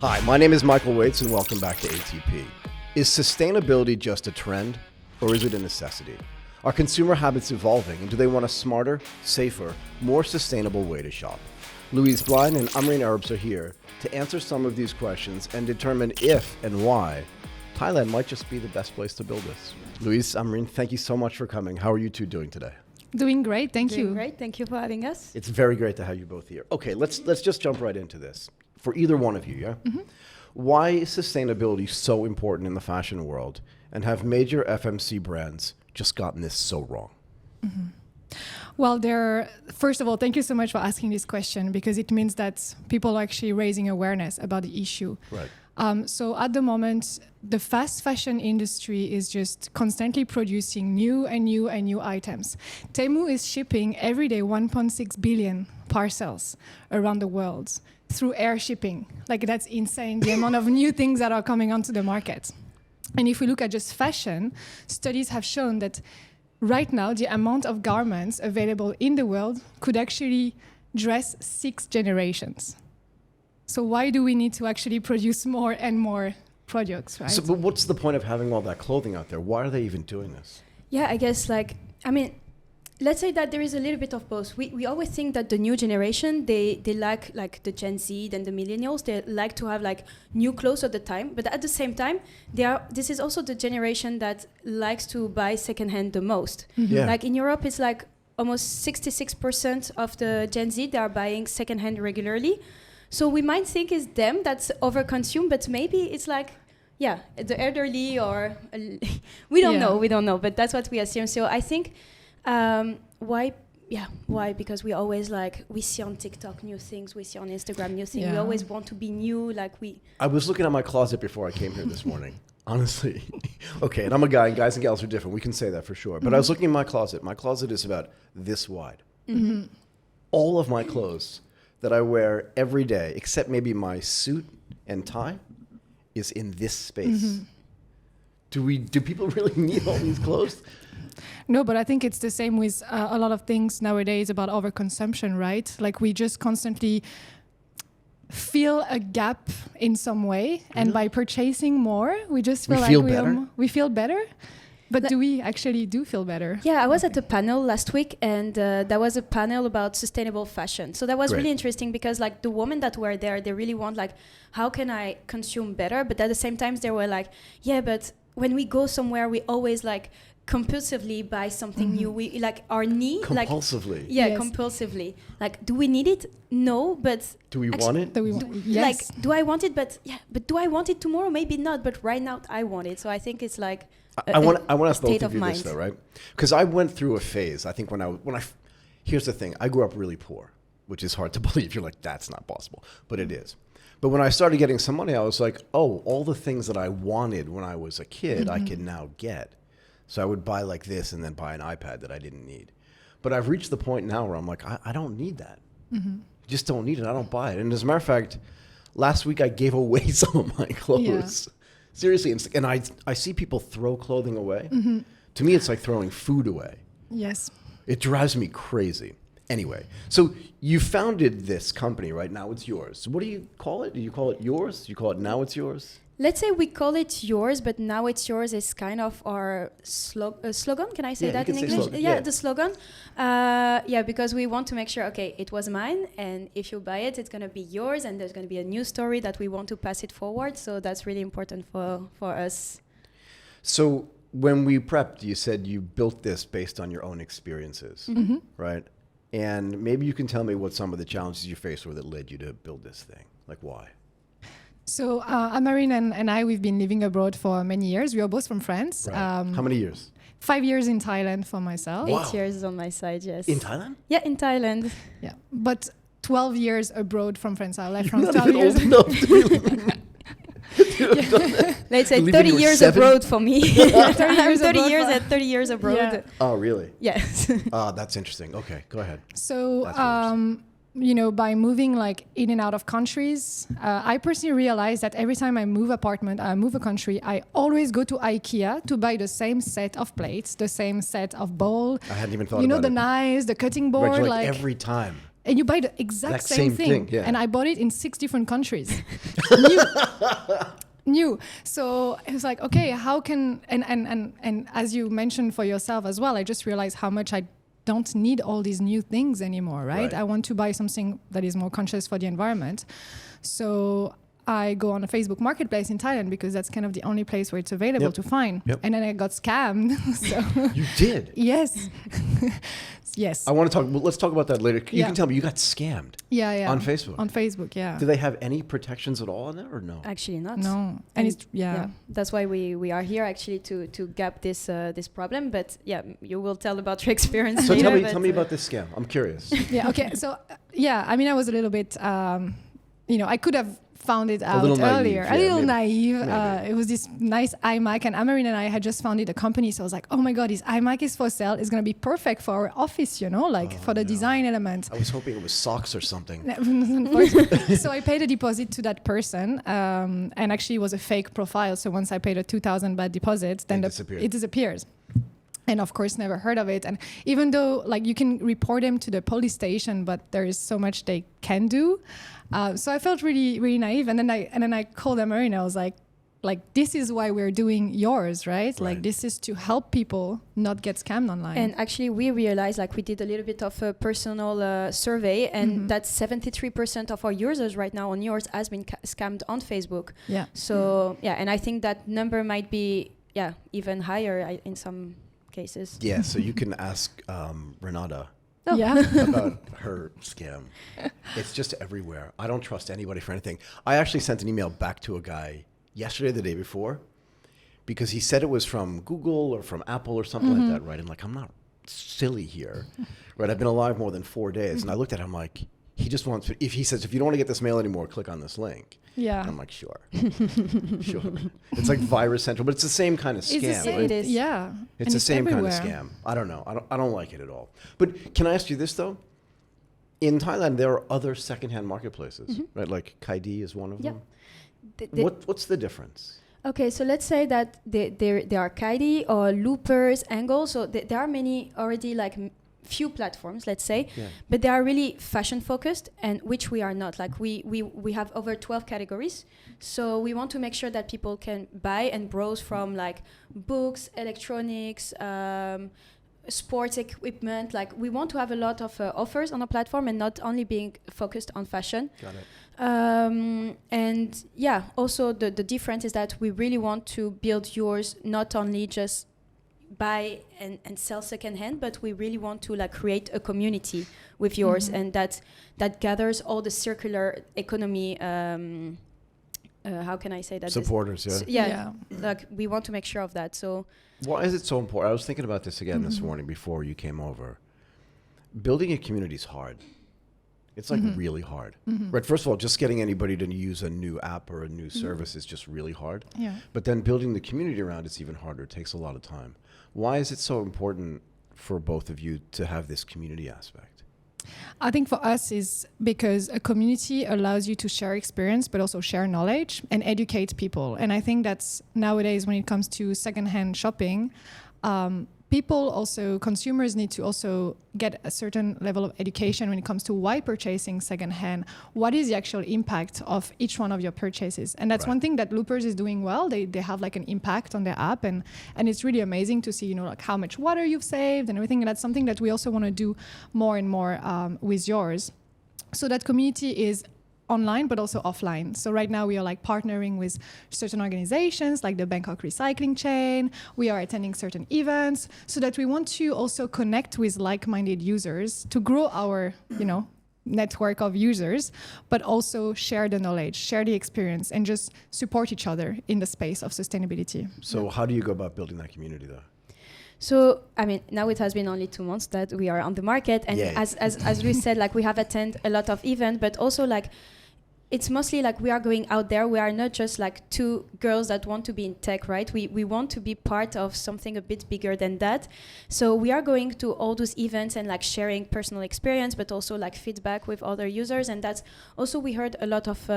Hi, my name is Michael Waitze and welcome back to ATP. Is sustainability just a trend or is it a necessity? Are consumer habits evolving and do they want a smarter, safer, more sustainable way to shop? Louise, Blein and Amarine Erbs are here to answer some of these questions and determine if and why Thailand might just be the best place to build this. Louise, Amarine, thank you so much for coming. How are you two doing today? Doing great, thank you. Doing great, thank you for having us. It's very great to have you both here. Okay, let's just jump right into this. For either one of you, yeah? Mm-hmm. Why is sustainability so important in the fashion world, and have major FMC brands just gotten this so wrong? Mm-hmm. Well, first of all, thank you so much for asking this question, because it means that people are actually raising awareness about the issue. Right. So at the moment, the fast fashion industry is just constantly producing new and new and new items. Temu is shipping every day 1.6 billion parcels around the world through air shipping. Like, that's insane, the amount of new things that are coming onto the market. And if we look at just fashion, studies have shown that right now, the amount of garments available in the world could actually dress 6 generations. So why do we need to actually produce more and more products, right? So, but what's the point of having all that clothing out there? Why are they even doing this? Yeah, I guess let's say that there is a little bit of both. We always think that the new generation, they like the Gen Z and the millennials, they like to have like new clothes all the time. But at the same time, this is also the generation that likes to buy secondhand the most. Mm-hmm. Yeah. Like in Europe, it's like almost 66% of the Gen Z, they are buying secondhand regularly. So we might think it's them that's overconsume, but maybe it's like, yeah, the elderly or we don't know, but that's what we assume. So I think why? Because we always we see on TikTok new things, we see on Instagram new things. Yeah. We always want to be new, I was looking at my closet before I came here this morning. Honestly. Okay, and I'm a guy, and guys and gals are different. We can say that for sure. But I was looking at my closet. My closet is about this wide. Mm-hmm. All of my clothes that I wear every day, except maybe my suit and tie, is in this space. Mm-hmm. Do people really need all these clothes? No, but I think it's the same with a lot of things nowadays about overconsumption, right? Like, we just constantly feel a gap in some way, and by purchasing more, we just feel we feel better. But do we actually feel better? Yeah, I was at a panel last week, and there was a panel about sustainable fashion. So that was really interesting, because the women that were there, they really want how can I consume better? But at the same time, they were like, yeah, but when we go somewhere, we always compulsively buy something new. We our need compulsively. Yes. Compulsively. Do we need it? No, but do we want it? Yes. Do I want it? But do I want it tomorrow? Maybe not. But right now, I want it. So I think it's I want to ask both of you this though, right? Because I went through a phase. I think here's the thing. I grew up really poor, which is hard to believe. You're like, that's not possible, but it is. But when I started getting some money, I was like, oh, all the things that I wanted when I was a kid, I can now get. So I would buy this and then buy an iPad that I didn't need. But I've reached the point now where I'm like, I don't need that. Mm-hmm. Just don't need it. I don't buy it. And as a matter of fact, last week I gave away some of my clothes. Yeah. Seriously. And I see people throw clothing away. Mm-hmm. To me, it's like throwing food away. Yes. It drives me crazy. Anyway, so you founded this company, right? Now it's yours. What do you call it? Do you call it yours? Do you call it now it's yours? Let's say we call it yours, but now it's yours is kind of our slogan. Can I say that in English? Yeah, the slogan. Because we want to make sure, okay, it was mine, and if you buy it, it's going to be yours, and there's going to be a new story that we want to pass it forward. So that's really important for us. So when we prepped, you said you built this based on your own experiences, right? And maybe you can tell me what some of the challenges you faced were that led you to build this thing. Like, why? So Amarine and I, we've been living abroad for many years. We are both from France. Right. How many years? 5 years in Thailand for myself. Wow. 8 years on my side, yes. In Thailand? Yeah, in Thailand. Yeah, but 12 years abroad from France. I left France 12 years. Let's say 30 years abroad for me. 30 years abroad. Yeah. Oh, really? Yes. That's interesting. Okay, go ahead. So, by moving in and out of countries, I personally realized that every time I move apartment, I move a country, I always go to IKEA to buy the same set of plates, the same set of bowl. I hadn't even thought about it. The knives, the cutting board. Right, every time. and you buy the exact same thing. Yeah. And I bought it in 6 different countries. New. So it was like, okay, how can, and as you mentioned for yourself as well, I just realized how much I don't need all these new things anymore, right? I want to buy something that is more conscious for the environment. So I go on a Facebook marketplace in Thailand because that's kind of the only place where it's available to find. And then I got scammed. So you did? Yes. Yes. I want to talk, let's talk about that later. You can tell me, you got scammed. Yeah. On Facebook? On Facebook, yeah. Do they have any protections at all in there or no? Actually not. No. And it's, that's why we are here actually to gap this this problem. But yeah, you will tell about your experience so later. tell me about this scam. I'm curious. Yeah, okay. So, I mean, I was a little bit, I could have found it out earlier. Naive, a little naive. It was this nice iMac, and Amarine and I had just founded a company. So I was like, oh my God, this iMac is for sale. It's going to be perfect for our office, for the design element. I was hoping it was socks or something. So I paid a deposit to that person, and actually it was a fake profile. So once I paid a 2,000 baht deposit, then it disappears. And of course, never heard of it. And even though you can report them to the police station, but there is so much they can do. So I felt really, really naive. And then I called Amarine. I was like, this is why we're doing yours, right? Like this is to help people not get scammed online. And actually, we realized we did a little bit of a personal survey, and that 73% of our users right now on yours has been scammed on Facebook. Yeah. So and I think that number might be even higher in some cases. Yeah, so you can ask Renata about her scam. It's just everywhere. I don't trust anybody for anything. I actually sent an email back to a guy yesterday, the day before, because he said it was from Google or from Apple or something like that, right? And I'm not silly here, right? I've been alive more than 4 days. And I looked at him like, he just wants, if he says, if you don't want to get this mail anymore, click on this link. Yeah. And I'm like, sure. Sure. It's like Virus Central, but it's the same kind of scam. Right? It is. Yeah. It's the same kind of scam. I don't know. I don't like it at all. But can I ask you this, though? In Thailand, there are other secondhand marketplaces, right? Like Kaidi is one of them. What's the difference? Okay, so let's say that there are Kaidi or Loopers, Angle. So there are many already few platforms, let's say, but they are really fashion focused, and which we are not. We have over 12 categories, so we want to make sure that people can buy and browse from books, electronics, sports equipment. We want to have a lot of offers on the platform and not only being focused on fashion. Got it. And also the difference is that we really want to build yours not only just buy and sell secondhand, but we really want to create a community with yours, and that gathers all the circular economy. How can I say that? Supporters, we want to make sure of that. So why is it so important? I was thinking about this again this morning before you came over. Building a community is hard. It's really hard. Right. First of all, just getting anybody to use a new app or a new service is just really hard. Yeah. But then building the community around it's even harder. It takes a lot of time. Why is it so important for both of you to have this community aspect? I think for us is because a community allows you to share experience, but also share knowledge and educate people. And I think that's nowadays when it comes to secondhand shopping, consumers need to also get a certain level of education when it comes to why purchasing secondhand. What is the actual impact of each one of your purchases? And that's one thing that Loopers is doing well. They have an impact on their app, and it's really amazing to see, how much water you've saved and everything. And that's something that we also want to do more and more with yours. So that community is online, but also offline. So right now we are partnering with certain organizations like the Bangkok Recycling Chain. We are attending certain events so that we want to also connect with like-minded users to grow our, network of users, but also share the knowledge, share the experience, and just support each other in the space of sustainability. So how do you go about building that community though? So, now it has been only 2 months that we are on the market. And as Louise said, we have attended a lot of events, but also it's mostly we are going out there. We are not just two girls that want to be in tech, right? We want to be part of something a bit bigger than that. So we are going to all those events and sharing personal experience, but also feedback with other users. And that's also, we heard a lot of,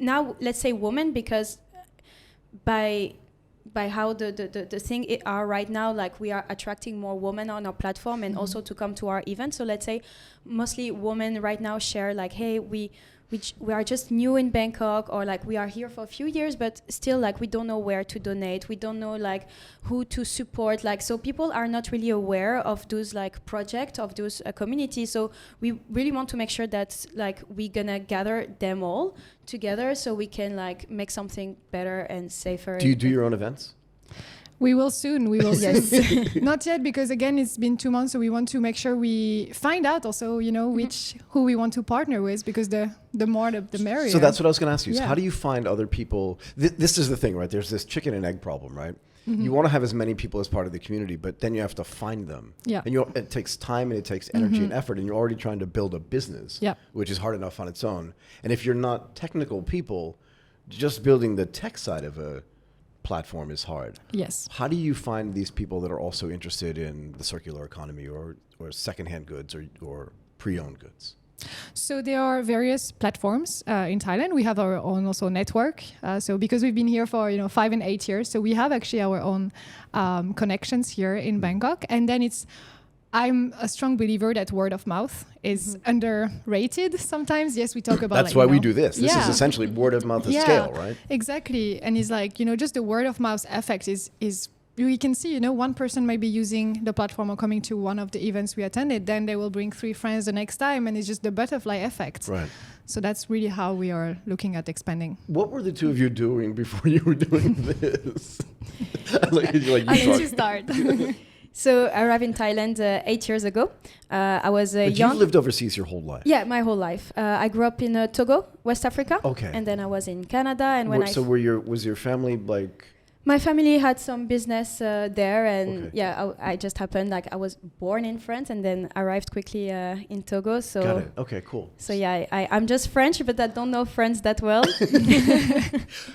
now let's say women, because by by how the thing are right now, like we are attracting more women on our platform and also to come to our event. So let's say mostly women right now share like, hey, we are just new in Bangkok, or like we are here for a few years, but still like we don't know where to donate. We don't know like who to support. Like, so people are not really aware of those like projects, of those communities. So we really want to make sure that like we're gonna gather them all together so we can like make something better and safer. Do you do your own events? We will soon. Soon. Not yet, because again, it's been 2 months, so we want to make sure we find out also, who we want to partner with, because the more the merrier. So that's what I was going to ask you. So how do you find other people? This is the thing, right? There's this chicken and egg problem, right? You want to have as many people as part of the community, but then you have to find them. Yeah. And it takes time and it takes energy and effort, and you're already trying to build a business, which is hard enough on its own. And if you're not technical people, just building the tech side of a platform is hard. Yes. How do you find these people that are also interested in the circular economy or secondhand goods or pre-owned goods? So there are various platforms in Thailand. We have our own also network. So because we've been here for 5 and 8 years, so we have actually our own connections here in Bangkok. And then I'm a strong believer that word of mouth is underrated sometimes. Yes, we talk about that's why we do this. This is essentially word of mouth at scale, right? Exactly. And it's like, just the word of mouth effect is we can see, one person might be using the platform or coming to one of the events we attended, then they will bring 3 friends the next time, and it's just the butterfly effect. Right. So that's really how we are looking at expanding. What were the two of you doing before you were doing this? I need to start. So I arrived in Thailand 8 years ago. I was young. You've lived overseas your whole life? Yeah, my whole life. I grew up in Togo, West Africa. Okay. And then I was in Canada. And was your family like? My family had some business there, and I just happened, like I was born in France and then arrived quickly in Togo. So got it. Okay, cool. So I'm just French, but I don't know French that well.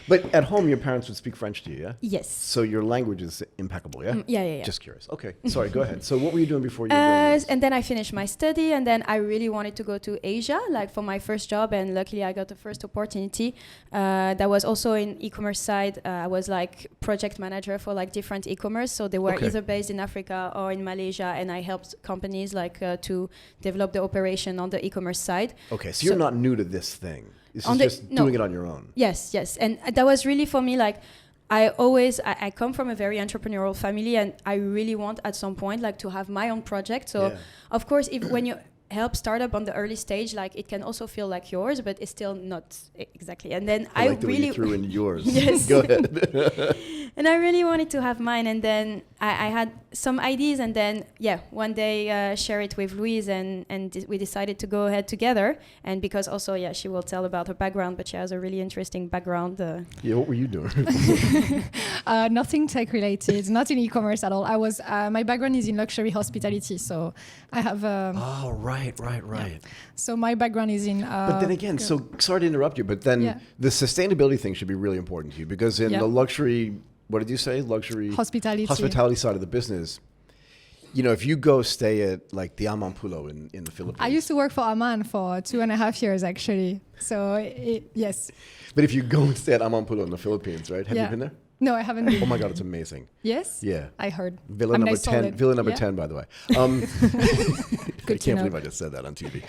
But at home, your parents would speak French to you, yeah? Yes. So your language is impeccable, yeah? Yeah. Just curious. Okay, sorry, go ahead. So what were you doing before you were doing this? And then I finished my study, and then I really wanted to go to Asia, like for my first job, and luckily I got the first opportunity. That was also in e-commerce side. I was like project manager for like different e-commerce, so they were either based in Africa or in Malaysia, and I helped companies like to develop the operation on the e-commerce side. Okay, so you're not new to this thing. This is just doing it on your own. Yes, and that was really for me like I come from a very entrepreneurial family, and I really want at some point like to have my own project. So of course, when you help startup on the early stage, like it can also feel like yours, but it's still not exactly. And then I like the way you threw in yours. Yes. Go ahead. And I really wanted to have mine, and then I had some ideas, and then one day share it with Louise, and we decided to go ahead together. And because also she will tell about her background, but she has a really interesting background. What were you doing? Nothing tech related, not in e-commerce at all. I was my background is in luxury hospitality, so I have. Right. Yeah. So my background is in. But then again, so sorry to interrupt you, but then the sustainability thing should be really important to you, because in the luxury. What did you say? Luxury hospitality side of the business. If you go stay at like the Amampulo in the Philippines. I used to work for Aman for 2.5 years actually. So yes. But if you go and stay at Amampulo in the Philippines, right? Have you been there? No, I haven't been. Oh my God, it's amazing. Yes? Yeah. I heard. Villa number 10. Villa number 10, by the way. I can't believe I just said that on TV.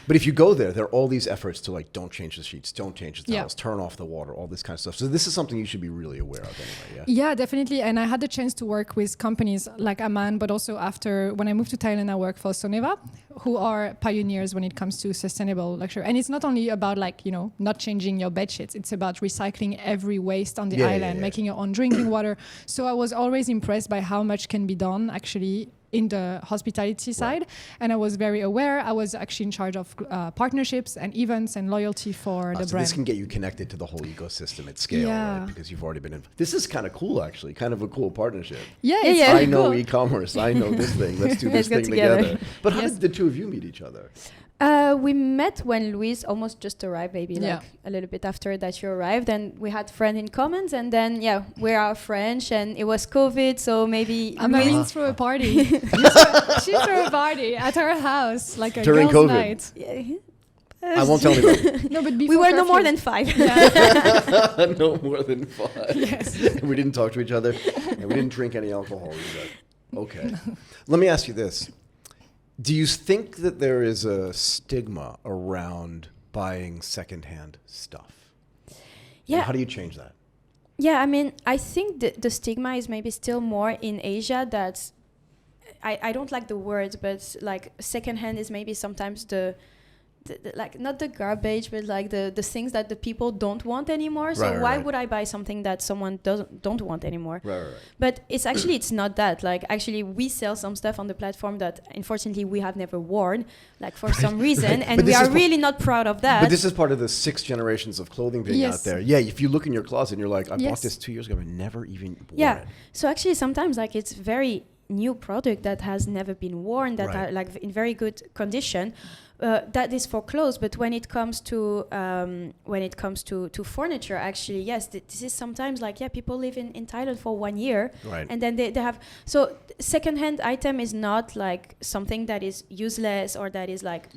But if you go there are all these efforts to like, don't change the sheets, don't change the towels, turn off the water, all this kind of stuff. So this is something you should be really aware of anyway, yeah? Yeah, definitely. And I had the chance to work with companies like Aman, but also after, when I moved to Thailand, I worked for Soneva, who are pioneers when it comes to sustainable luxury. And it's not only about like, not changing your bed sheets. It's about recycling every waste on the island, making your own drinking water. So I was always impressed by how much can be done actually in the hospitality side, and I was very aware. I was actually in charge of partnerships and events and loyalty for the so brand. This can get you connected to the whole ecosystem at scale, right? Because you've already been in. This is kind of cool, actually. Kind of a cool partnership. Yeah. I know e-commerce. I know this thing. Let's do this thing together. But how did the two of you meet each other? We met when Louise almost just arrived, maybe like a little bit after that you arrived, and we had friends in common, and then we are French, and it was COVID, so maybe Amarine threw a party. She threw a party at her house, like a during girls' COVID. night. I won't tell anybody. No, but We before were no more curfew. than 5. Yeah. No more than 5. Yes. We didn't talk to each other, and we didn't drink any alcohol either. Okay. Let me ask you this. Do you think that there is a stigma around buying secondhand stuff? Yeah. And how do you change that? Yeah, I mean, I think the stigma is maybe still more in Asia. That I don't like the word, but like secondhand is maybe sometimes the like not the garbage, but like the things that the people don't want anymore. So why would I buy something that someone don't want anymore? Right. But it's not that. Like actually, we sell some stuff on the platform that unfortunately we have never worn, like for some reason, and we are really not proud of that. But this is part of the 6 generations of clothing being out there. Yeah, if you look in your closet and you're like, I bought this 2 years ago, I never even wore it. So actually, sometimes like it's very new product that has never been worn, that are like in very good condition. That is for clothes, but when it comes to furniture, actually, yes, this is sometimes like people live in Thailand for 1 year, and then they have. So secondhand item is not like something that is useless or that is like.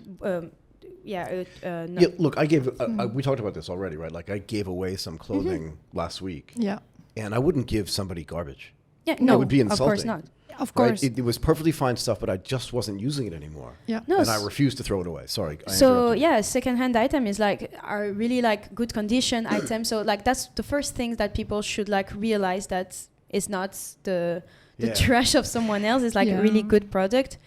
Look, I gave. We talked about this already, right? Like I gave away some clothing last week. Yeah. And I wouldn't give somebody garbage. Yeah, no, it would be insulting. Of course not. Of course. Right? It was perfectly fine stuff, but I just wasn't using it anymore. Yeah. No, and I refused to throw it away. Sorry. So secondhand item is like are really like good condition items. So like that's the first thing that people should like realize, that it's not the trash of someone else. It's like a really good product.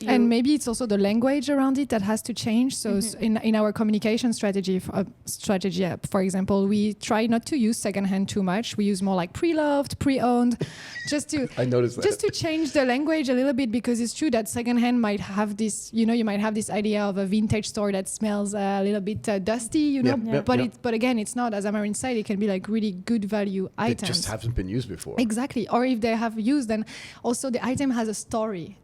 And maybe it's also the language around it that has to change. So in our communication strategy, for example, we try not to use secondhand too much. We use more like pre-loved, pre-owned, just to I noticed that. Just to change the language a little bit, because it's true that secondhand might have this, you might have this idea of a vintage store that smells a little bit dusty, but again, it's not. As Amarine said, it can be like really good value items. It just haven't been used before. Exactly. Or if they have used, then also the item has a story.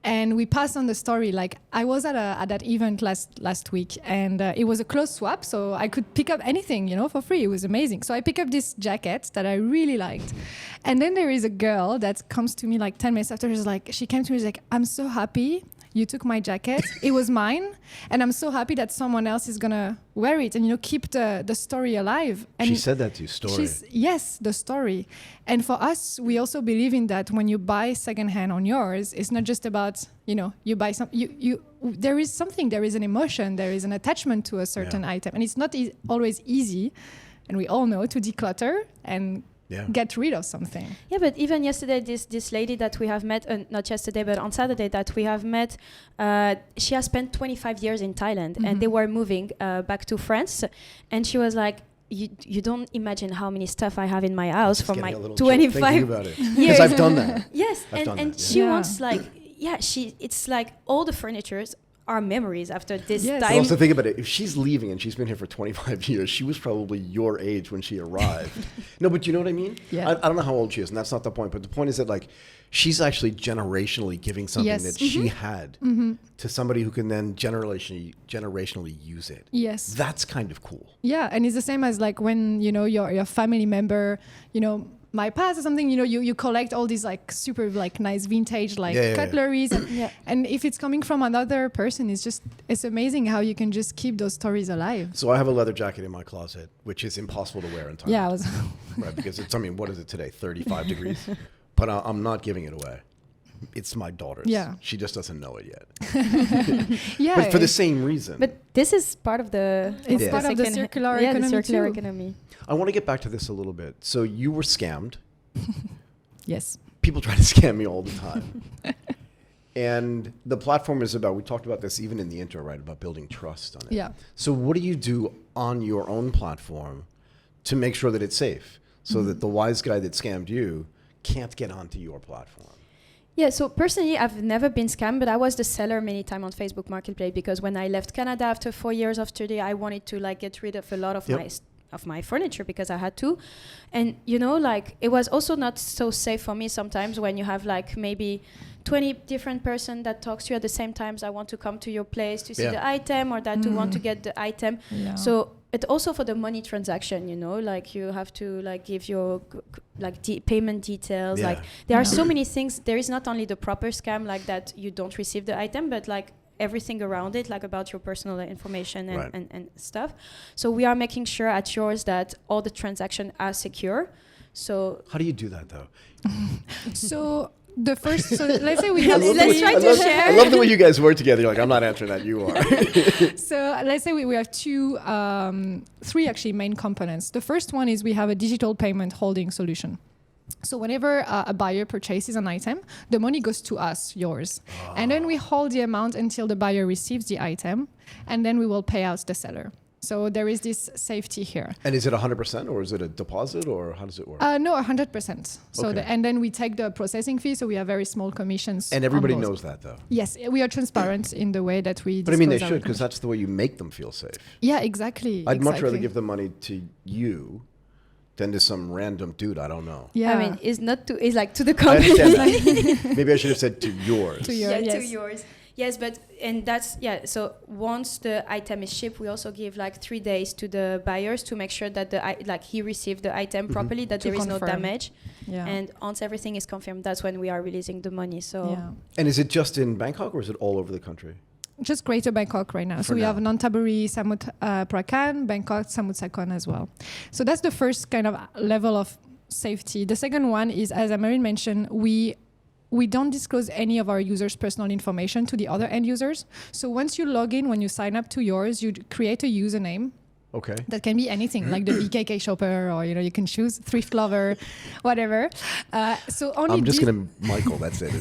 And we pass on the story. Like I was at that event last week, and it was a clothes swap, so I could pick up anything, for free. It was amazing. So I picked up this jacket that I really liked, and then there is a girl that comes to me like 10 minutes after. She came to me, she's like, "I'm so happy you took my jacket. It was mine, and I'm so happy that someone else is gonna wear it and keep the story alive." And she said that to you, story. Yes, the story. And for us, we also believe in that. When you buy secondhand on yours, it's not just about you buy some. There is something. There is an emotion. There is an attachment to a certain item, and it's not always easy. And we all know to declutter and get rid of something. Yeah, but even yesterday, this lady that we have met, not yesterday, but on Saturday that we have met, she has spent 25 years in Thailand, and they were moving back to France, and she was like, you don't imagine how many stuff I have in my house from my 25 years. Because I've done that. Yes, and she wants like, it's like all the furnitures are memories after this time. But also think about it. If she's leaving and she's been here for 25 years, she was probably your age when she arrived. No, but you know what I mean? Yeah. I don't know how old she is, and that's not the point. But the point is that like she's actually generationally giving something that she had to somebody who can then generationally use it. Yes. That's kind of cool. Yeah, and it's the same as like when, your family member, my past or something, you collect all these like super like nice vintage cutleries. And if it's coming from another person, it's amazing how you can just keep those stories alive. So I have a leather jacket in my closet, which is impossible to wear in Thailand. Yeah, right, because it's, what is it today? 35 degrees? But I'm not giving it away. It's my daughter's. Yeah. She just doesn't know it yet. But for the same reason. But this is part of the... It's part of the circular economy the circular too. economy. I want to get back to this a little bit. So you were scammed. Yes. People try to scam me all the time. And the platform is about, we talked about this even in the intro, right? About building trust on it. Yeah. So what do you do on your own platform to make sure that it's safe? So that the wise guy that scammed you can't get onto your platform? Yeah, so personally, I've never been scammed, but I was the seller many times on Facebook Marketplace, because when I left Canada after 4 years of study, I wanted to like get rid of a lot of my furniture because I had to. And, like it was also not so safe for me sometimes when you have like maybe 20 different person that talks to you at the same time. I want to come to your place to see the item, or that to want to get the item. Yeah. So it also for the money transaction, like you have to like give your payment details. Like there are so many things. There is not only the proper scam like that you don't receive the item, but like everything around it, like about your personal information and stuff. So we are making sure at yours that all the transactions are secure. So how do you do that though? So let's say we have. Let's try to share. I love the way you guys work together. You're like, I'm not answering that. You are. So let's say we have three actually main components. The first one is we have a digital payment holding solution. So whenever a buyer purchases an item, the money goes to us, yours. And then we hold the amount until the buyer receives the item, and then we will pay out the seller. So there is this safety here. And is it 100% or is it a deposit or how does it work? No, 100%. So Okay. and then we take the processing fee, so we have very small commissions. And everybody on both. knows that though. Yes, we are transparent in the way that we. But I mean, they disclose our should, because that's the way you make them feel safe. Yeah, exactly. I'd much rather give the money to you than to some random dude I don't know. Yeah, I mean, it's like to the I company. understand that. Maybe I should have said to yours. To yours. To Yes. yours. Yes, but and that's so once the item is shipped, we also give like 3 days to the buyers to make sure that he received the item properly, that To there is no confirm. damage. Yeah. And once everything is confirmed, that's when we are releasing the money. So Yeah. And is it just in Bangkok or is it all over the country? Just Greater Bangkok right now. For So we now. have Nonthaburi, Samut Prakan, Bangkok, Samut Sakhon as well. So that's the first kind of level of safety. The second one is, as Amarine mentioned, we don't disclose any of our users' personal information to the other end users. So once you log in, when you sign up to yours, you create a username. Okay. That can be anything, like the BKK shopper, or you can choose thrift lover, whatever. So only I'm just gonna Michael. That's it.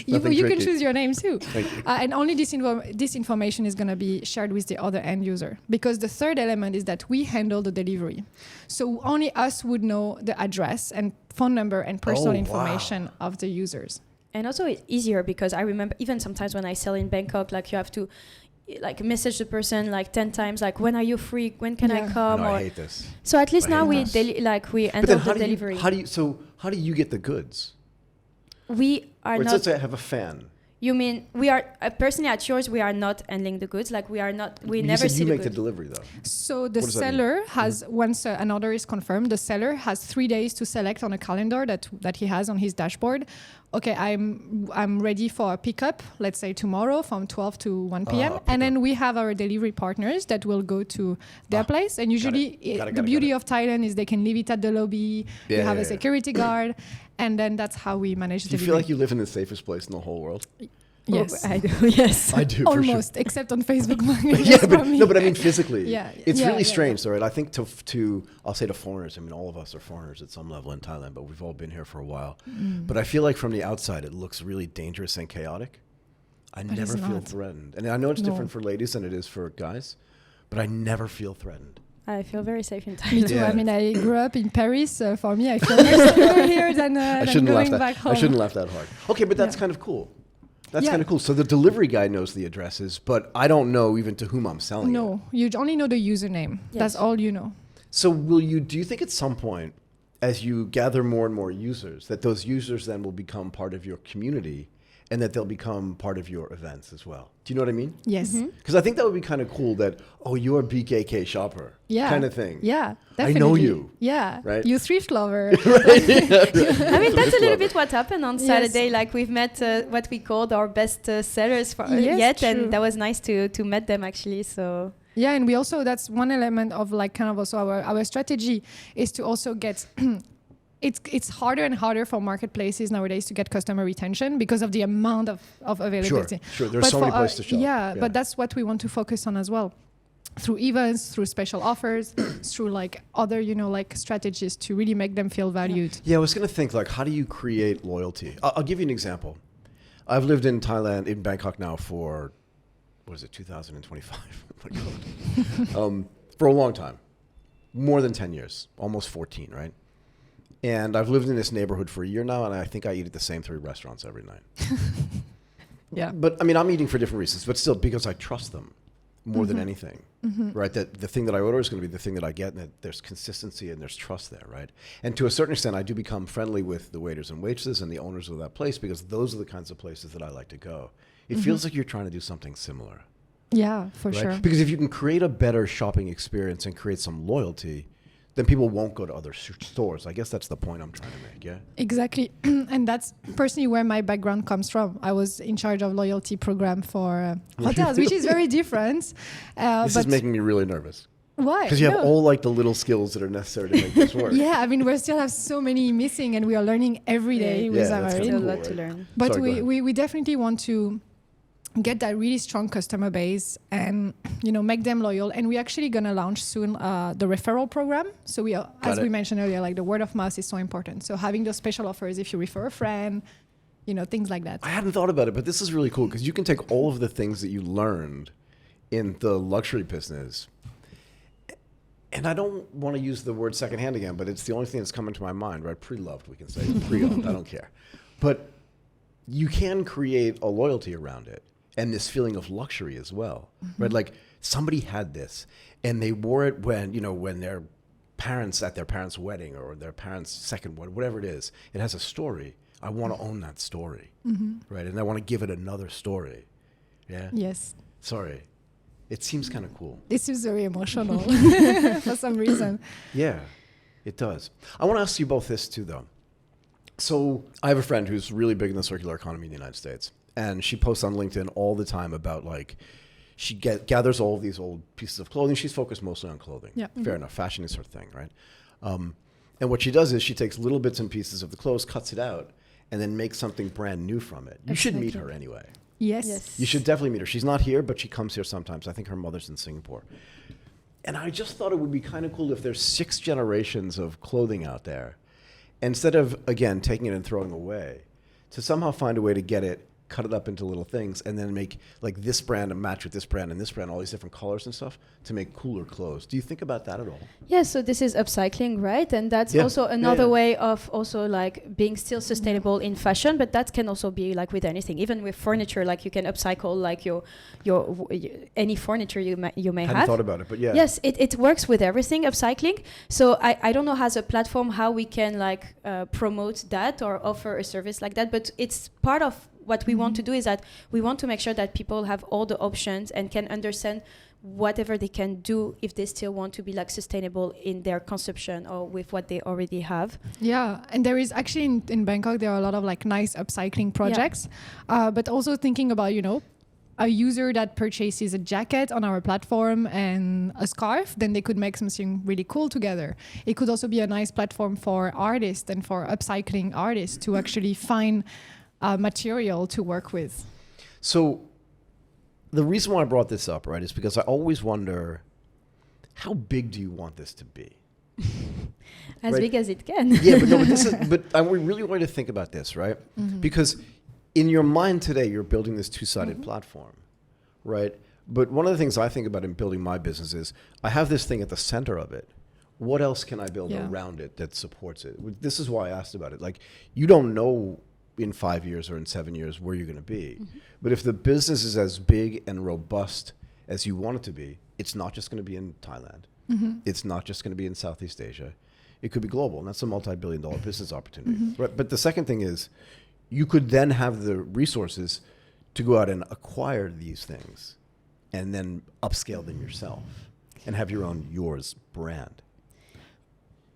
you Nothing can tricky. choose your name too. Thank you. And only this information is going to be shared with the other end user. Because the third element is that we handle the delivery. So only us would know the address and phone number and personal information of the users. and also it's easier because I remember even sometimes when I sell in Bangkok, like you have to like message the person like 10 times, like when are you free? When can I come? No, or I hate this. so at least I now hate we this. we But handle then the delivery. how do you get the goods? We are Or not. let's say I have a fan. You mean we are personally at yours? We are not handling the goods. Like we are not. We You never said see you the make the goods. delivery though. So the What does that mean? seller has, once an order is confirmed, the seller has 3 days to select on a calendar that he has on his dashboard. Okay, I'm ready for a pickup, let's say tomorrow from 12 to 1 p.m. And then we have our delivery partners that will go to their place. And usually the beauty of Thailand is they can leave it at the lobby. You have a security guard. And then that's how we manage Do you delivery. feel like you live in the safest place in the whole world? Yes. Oh, I do. Yes. I do. For Almost, sure. except on Facebook. Yeah, but no, but I mean physically. Yeah, It's yeah, really yeah, strange, though, right? I think to I'll say to foreigners. I mean, all of us are foreigners at some level in Thailand, but we've all been here for a while. But I feel like from the outside, it looks really dangerous and chaotic. I But never it's feel not. threatened, and I know it's No. different for ladies than it is for guys, but I never feel threatened. I feel very safe in Me Thailand. too. Yeah. I mean, I grew up in Paris. For me, I feel more secure here than going back home. I shouldn't laugh that hard. Okay, but that's Yeah. kind of cool. That's Yeah. kind of cool. So the delivery guy knows the addresses, but I don't know even to whom I'm selling it. No, you only know the username. That's Yes. all you know. So do you think at some point, as you gather more and more users, that those users then will become part of your community and that they'll become part of your events as well? Do you know what I mean? Yes. Because I think that would be kind of cool that, oh, you're a BKK shopper Yeah. kind of thing. Yeah, I definitely. know you. Yeah. Right? You thrift lover. I mean, that's a little Love bit what happened on Yes. Saturday. Like we've met what we called our best sellers for Yes, yet, true. and that was nice to meet them actually. So Yeah, and we also, that's one element of like kind of also our strategy is to also get it's harder and harder for marketplaces nowadays to get customer retention because of the amount of availability. Sure. There's But so many for, places to shop. Yeah, but that's what we want to focus on as well. Through events, through special offers, through like other, like strategies to really make them feel valued. Yeah, I was going to think, like, how do you create loyalty? I'll give you an example. I've lived in Thailand, in Bangkok now for, 2025? Oh my God. For a long time. More than 10 years. Almost 14, right? And I've lived in this neighborhood for a year now, and I think I eat at the same 3 restaurants every night. Yeah. But, I mean, I'm eating for different reasons, but still, because I trust them more than anything, right? That the thing that I order is going to be the thing that I get, and that there's consistency and there's trust there, right? And to a certain extent, I do become friendly with the waiters and waitresses and the owners of that place because those are the kinds of places that I like to go. It feels like you're trying to do something similar. Yeah, for Right? sure. Because if you can create a better shopping experience and create some loyalty, then people won't go to other stores. I guess that's the point I'm trying to make, yeah? Exactly. And that's personally where my background comes from. I was in charge of loyalty program for hotels, which is very different. This is making me really nervous. Why? Because you have all like the little skills that are necessary to make this work. Yeah, I mean, we still have so many missing, and we are learning every day with Amarine. Still a lot to learn. But Sorry, we definitely want to get that really strong customer base and, you know, make them loyal. And we're actually going to launch soon the referral program. So we are, as we mentioned earlier, like the word of mouth is so important. So having those special offers if you refer a friend, you know, things like that. I hadn't thought about it, but this is really cool because you can take all of the things that you learned in the luxury business. And I don't want to use the word secondhand again, but it's the only thing that's coming to my mind, right? Pre-loved, we can say. Pre-owned, I don't care. But you can create a loyalty around it. And this feeling of luxury as well, right? Like somebody had this and they wore it when, you know, when their parents at their parents' wedding or their parents' second wedding, whatever it is, it has a story. I want to own that story, right? And I want to give it another story. Yeah? Yes. Sorry. It seems kind of cool. This is very emotional for some reason. Yeah, it does. I want to ask you both this too, though. So I have a friend who's really big in the circular economy in the United States. And she posts on LinkedIn all the time about like, she gathers all of these old pieces of clothing. She's focused mostly on clothing. Yeah. Fair enough. Fashion is her thing, right? And what she does is she takes little bits and pieces of the clothes, cuts it out, and then makes something brand new from it. You should meet her anyway. Yes. You should definitely meet her. She's not here, but she comes here sometimes. I think her mother's in Singapore. And I just thought it would be kind of cool if there's 6 generations of clothing out there. Instead of, again, taking it and throwing away, to somehow find a way to get it, cut it up into little things, and then make like this brand a match with this brand and this brand, all these different colors and stuff to make cooler clothes. Do you think about that at all? Yeah, so this is upcycling, right? And that's also another way of also like being still sustainable in fashion, but that can also be like with anything, even with furniture, like you can upcycle like your any furniture you may have. I hadn't thought about it, but yeah. Yes, it works with everything, upcycling. So I don't know as a platform how we can like promote that or offer a service like that, but it's part of what we want to do is that we want to make sure that people have all the options and can understand whatever they can do if they still want to be like sustainable in their consumption or with what they already have. Yeah, and there is actually in Bangkok, there are a lot of like nice upcycling projects, but also thinking about, you know, a user that purchases a jacket on our platform and a scarf, then they could make something really cool together. It could also be a nice platform for artists and for upcycling artists to actually find material to work with. So the reason why I brought this up, right, is because I always wonder, how big do you want this to be? As big as it can. Yeah, but I really want you to think about this, right? Because in your mind today, you're building this two-sided platform, right? But one of the things I think about in building my business is I have this thing at the center of it. What else can I build around it that supports it? This is why I asked about it. Like, you don't know in 5 years or in 7 years where you're going to be. But if the business is as big and robust as you want it to be, it's not just going to be in Thailand. It's not just going to be in Southeast Asia. It could be global, and that's a multi-billion-dollar business opportunity. Right? But the second thing is, you could then have the resources to go out and acquire these things and then upscale them yourself and have your own yours brand.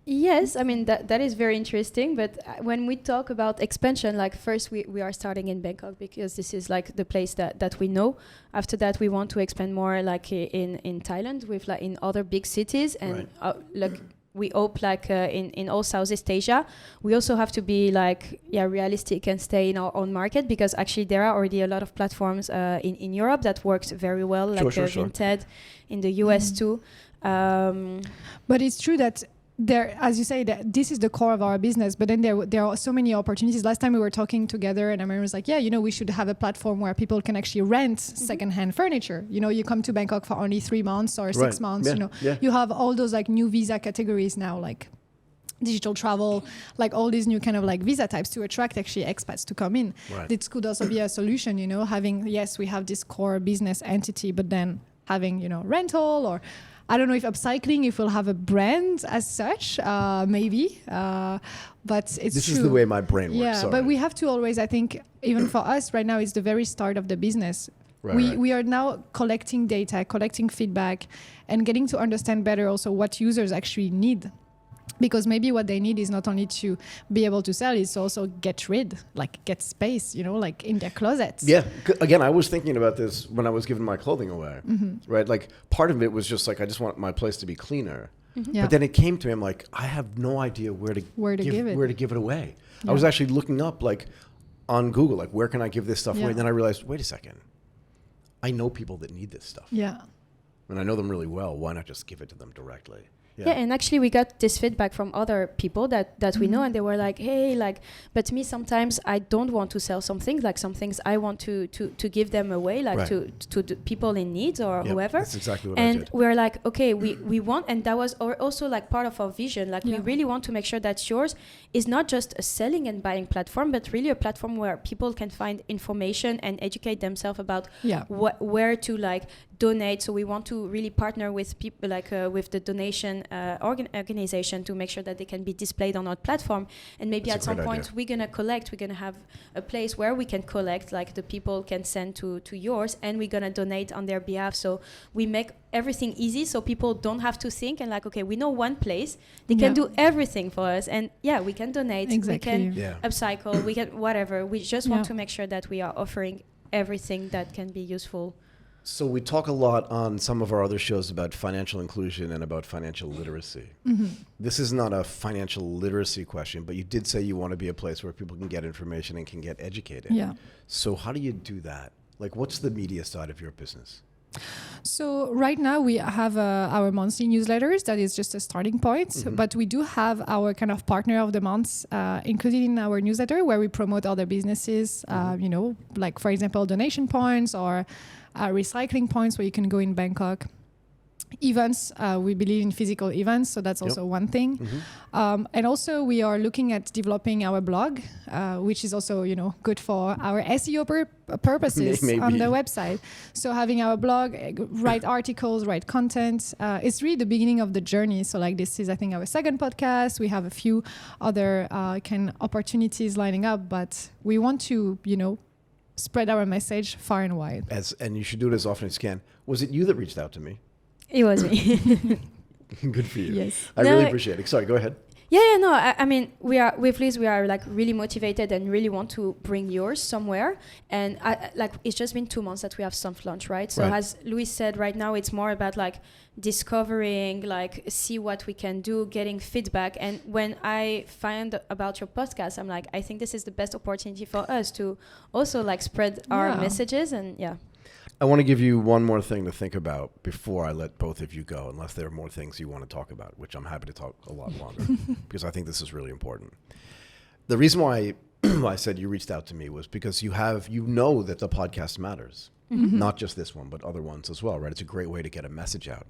Yes, I mean, that is very interesting. But when we talk about expansion, like first we are starting in Bangkok because this is like the place that we know. After that, we want to expand more like in Thailand with like in other big cities. And like we hope like in all Southeast Asia. We also have to be like, realistic and stay in our own market because actually there are already a lot of platforms in Europe that works very well, like Vinted, in the US too. But it's true that there, as you say, that this is the core of our business, but then there are so many opportunities. Last time we were talking together and Amarine was like, we should have a platform where people can actually rent secondhand furniture. You know, you come to Bangkok for only 3 months or 6 months, you have all those like new visa categories now, like digital travel, like all these new kind of like visa types to attract actually expats to come in. This could also be a solution, having, we have this core business entity, but then having, rental or I don't know if upcycling, if we'll have a brand as such, maybe, but it's This true. is the way my brain works. Yeah, but we have to always, I think, even for us right now, it's the very start of the business. We are now collecting data, collecting feedback, and getting to understand better also what users actually need. Because maybe what they need is not only to be able to sell, it's also get space, like in their closets. Yeah. Again, I was thinking about this when I was giving my clothing away, right? Like part of it was just like, I just want my place to be cleaner. Yeah. But then it came to me, I'm like, I have no idea where to give it away. Yeah. I was actually looking up like on Google, like where can I give this stuff away? And then I realized, wait a second, I know people that need this stuff. Yeah. And I know them really well. Why not just give it to them directly? Yeah, and actually we got this feedback from other people that we know, and they were like, hey, like, but me sometimes I don't want to sell some things, like some things I want to give them away, like to the people in need or whoever. That's exactly what I did. And we're like, okay, we want, and that was also like part of our vision, like we really want to make sure that yours is not just a selling and buying platform, but really a platform where people can find information and educate themselves about where to like donate. So we want to really partner with people like with the donation organization to make sure that they can be displayed on our platform. And maybe at some point we're gonna have a place where we can collect, like the people can send to yours, and we're gonna donate on their behalf. So we make everything easy, so people don't have to think, and like, okay, we know one place, they can do everything for us, and we can donate, we can upcycle, we can whatever. We just want to make sure that we are offering everything that can be useful. So we talk a lot on some of our other shows about financial inclusion and about financial literacy. This is not a financial literacy question, but you did say you want to be a place where people can get information and can get educated. Yeah. So how do you do that? Like, what's the media side of your business? So right now we have our monthly newsletters. That is just a starting point. But we do have our kind of partner of the month included in our newsletter, where we promote other businesses, like, for example, donation points or recycling points where you can go in Bangkok. Events, we believe in physical events, so that's also one thing. And also we are looking at developing our blog, which is also, good for our SEO purposes on the website. So having our blog, write articles, write content, it's really the beginning of the journey. So like, this is, I think, our second podcast. We have a few other opportunities lining up, but we want to, spread our message far and wide. And you should do it as often as you can. Was it you that reached out to me? It was me. Good for you. Yes. I really appreciate it. Sorry, go ahead. I mean, we are with Louise. We are like really motivated and really want to bring yours somewhere. And it's just been 2 months that we have soft launch, right? So as Louise said, right now it's more about like discovering, like see what we can do, getting feedback. And when I find about your podcast, I'm like, I think this is the best opportunity for us to also like spread our messages and I want to give you one more thing to think about before I let both of you go, unless there are more things you want to talk about, which I'm happy to talk a lot longer, because I think this is really important. The reason why I said you reached out to me was because you know that the podcast matters, not just this one, but other ones as well, right? It's a great way to get a message out.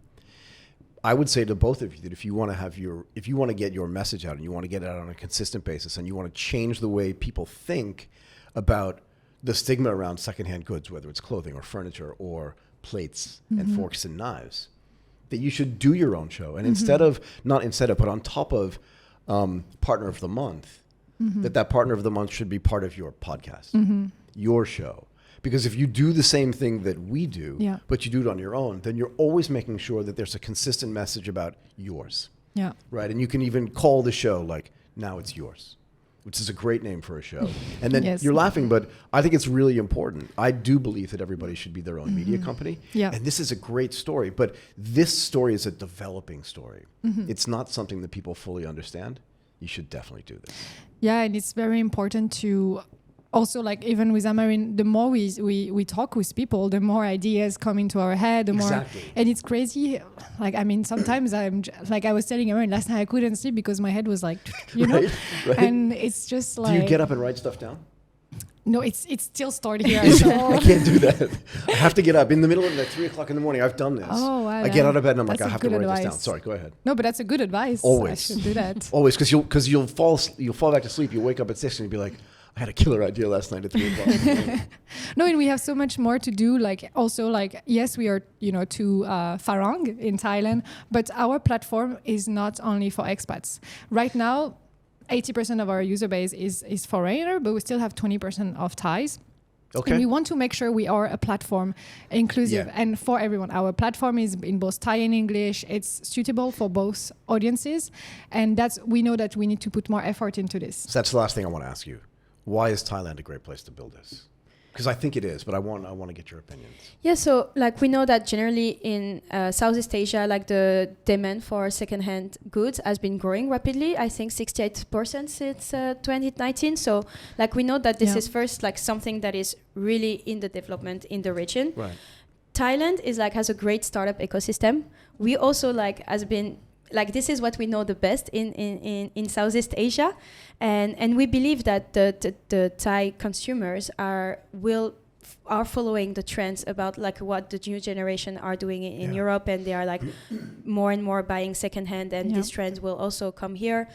I would say to both of you that if you want to get your message out and you want to get it out on a consistent basis and you want to change the way people think about the stigma around secondhand goods, whether it's clothing or furniture or plates and forks and knives, that you should do your own show. And but on top of Partner of the Month, that Partner of the Month should be part of your podcast, your show. Because if you do the same thing that we do, but you do it on your own, then you're always making sure that there's a consistent message about yours. Yeah. Right? And you can even call the show like, Now It's Yours, which is a great name for a show. And then you're laughing, but I think it's really important. I do believe that everybody should be their own media company. Yeah. And this is a great story, but this story is a developing story. It's not something that people fully understand. You should definitely do this. Yeah, and it's very important to also, like, even with Amarine, the more we talk with people, the more ideas come into our head, the more, and it's crazy. Like, I mean, sometimes I'm like, I was telling Amarine last night, I couldn't sleep because my head was like, right. And it's just like. Do you get up and write stuff down? No, it's still started here. So. I can't do that. I have to get up in the middle of 3 o'clock in the morning. I've done this. Oh, wow. I get out of bed and I'm like, I have to write this down. Sorry, go ahead. No, but that's a good advice. Always. I should do that. Always, because you'll fall back to sleep. You wake up at 6 and you'll be like, I had a killer idea last night at 3 o'clock. No, and we have so much more to do. Like, also, like, yes, we are, to Farang in Thailand, but our platform is not only for expats. Right now, 80% of our user base is foreigner, but we still have 20% of Thais. Okay. And we want to make sure we are a platform inclusive and for everyone. Our platform is in both Thai and English. It's suitable for both audiences. And we know that we need to put more effort into this. So that's the last thing I want to ask you. Why is Thailand a great place to build this? Because I think it is, but I want to get your opinions. Yeah, so like we know that generally in Southeast Asia, like the demand for secondhand goods has been growing rapidly. I think 68% since 2019. So like we know that this is first like something that is really in the development in the region. Right. Thailand is like has a great startup ecosystem. We also like has been like this is what we know the best in Southeast Asia, and we believe that the Thai consumers are following the trends about like what the new generation are doing in Europe, and they are like more and more buying secondhand, and these trends will also come here.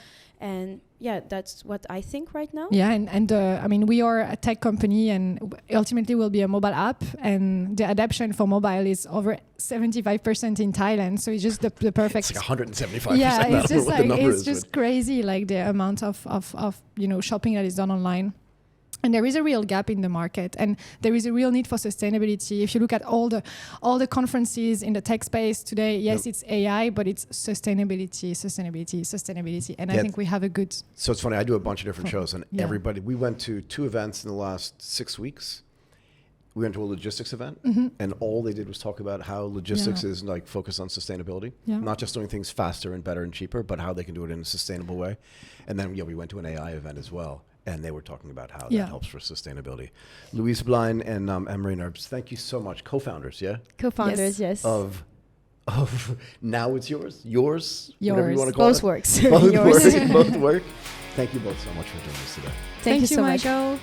And that's what I think right now. Yeah, and I mean, we are a tech company, and ultimately we'll be a mobile app, and the adoption for mobile is over 75% in Thailand. So it's just the perfect. It's like 175%. Yeah, it's just like it's just crazy, like the amount of shopping that is done online. And there is a real gap in the market, and there is a real need for sustainability. If you look at all the conferences in the tech space today, yes, it's AI, but it's sustainability. And I think we have a good... So it's funny, I do a bunch of different shows, and we went to 2 events in the last 6 weeks. We went to a logistics event, and all they did was talk about how logistics is like focused on sustainability, not just doing things faster and better and cheaper, but how they can do it in a sustainable way. And then we went to an AI event as well. And they were talking about how that helps for sustainability. Louise, Blein, and Amarine, Erbs, thank you so much. Co-founders, Co-founders, yes. Of now it's yours, whatever you want to call both it. Works. Both work. Both work. Thank you both so much for joining us today. Thank you so much. Michael.